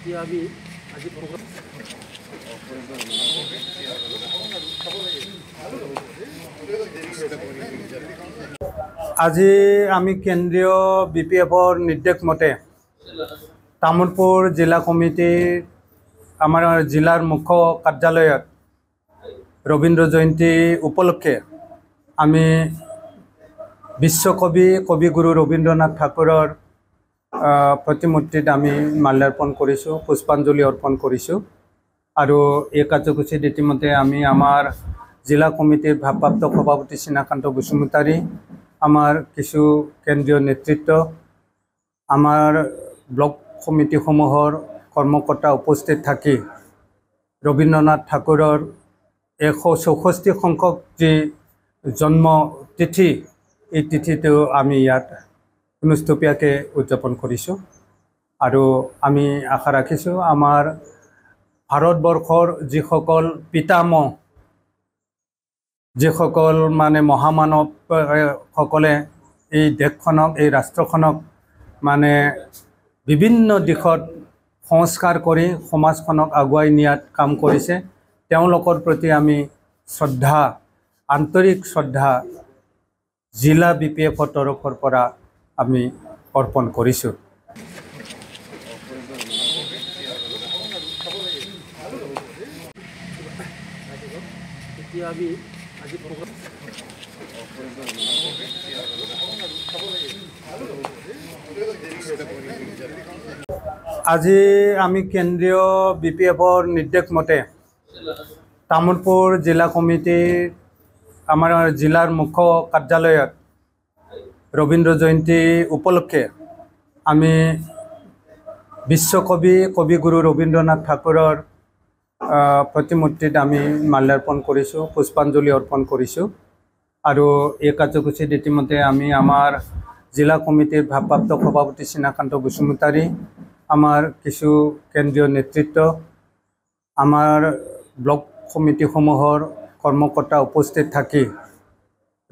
আজি আমি কেন্দ্রীয় বিপিএফর নির্দেশ মতে তামুলপুর জিলা কমিটির আমার জিলার মুখ্য কার্যালয়ত রবীন্দ্র জয়ন্তী উপলক্ষে আমি বিশ্বকবি কবিগুরু রবীন্দ্রনাথ ঠাকুরের प्रतिमूर्तित आमी माल्यार्पण करिছোঁ पुष्पांजलि अर्पण करिছোঁ और এই কার্যসূচীত ইতিমধ্যে আমি আমার जिला कमिटिर भारप्राप्त सभापति सीनाकान्त बसुमतारी आमार किछु केंद्रीय नेतृत्व आमार ब्लक कमिटी समूहर कर्मकर्ता उपस्थित थाकी रवीन्द्रनाथ ठाकुरर 164 संख्यक जी जन्म तिथि এই तिथितो आमी ইয়াত अनुष्ठुपियाके उद्यापन करिছোঁ और आमी आशा राखिছোঁ आमार भारतवर्षर जिसकल पितामह जिसकल माने महामानव सकले এই দেশখনক এই ৰাষ্ট্ৰখনক মানে বিভিন্ন দিশত সংস্কাৰ কৰি সমাজখনক আগুৱাই নিয়াত কাম কৰিছে তেওঁলোকৰ প্ৰতি আমি শ্ৰদ্ধা আন্তৰিক শ্ৰদ্ধা জিলা বিপিএফৰ তৰফৰ পৰা আমি অর্পণ করিছোঁ। আজি আমি কেন্দ্রীয় বিপিএফর নির্দেশ মতে তামুলপুর জিলা কমিটির আমার জিলার মুখ্য কার্যালয়ত रवींद्र जयंती उपलक्षे आमी विश्वकवि कविगुरु रवींद्रनाथ ठाकुरर प्रतिमूर्तित आमी माल्यार्पण करिছোঁ पुष्पांजलि अर्पण करिছোঁ और এই কার্যসূচীত ইতিমধ্যে আমি আমার जिला कमिटिर भारप्राप्त सभापति सीनाकान्त बसुमतारी आमार किछु केंद्रीय नेतृत्व आमार ब्लक कमिटी समूहर कर्मकर्ता उपस्थित थाकी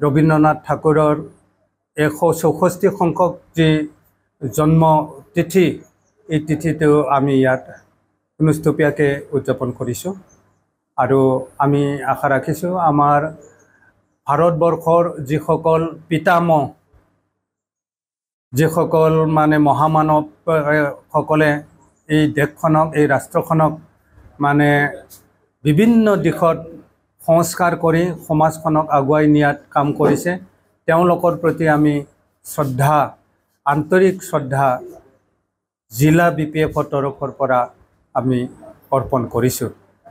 रवीन्द्रनाथ ठाकुरर 164 संख्यक जी जन्म तिथि এই तिथितो आमी ইয়াত अनुष्ठुपियाके उद्यापन करिছোঁ और आमी आशा राखिছোঁ आमार भारतवर्षर जिसकल पितामह जिसकल माने महामानव सकले এই দেশখনক এই ৰাষ্ট্ৰখনক মানে বিভিন্ন দিশত সংস্কাৰ কৰি সমাজখনক আগুৱাই নিয়াত কাম কৰিছে তেওঁলোকৰ প্ৰতি আমি শ্ৰদ্ধা আন্তৰিক শ্ৰদ্ধা জিলা বিপিএফৰ তৰফৰ পৰা আমি অৰ্পণ কৰিছোঁ।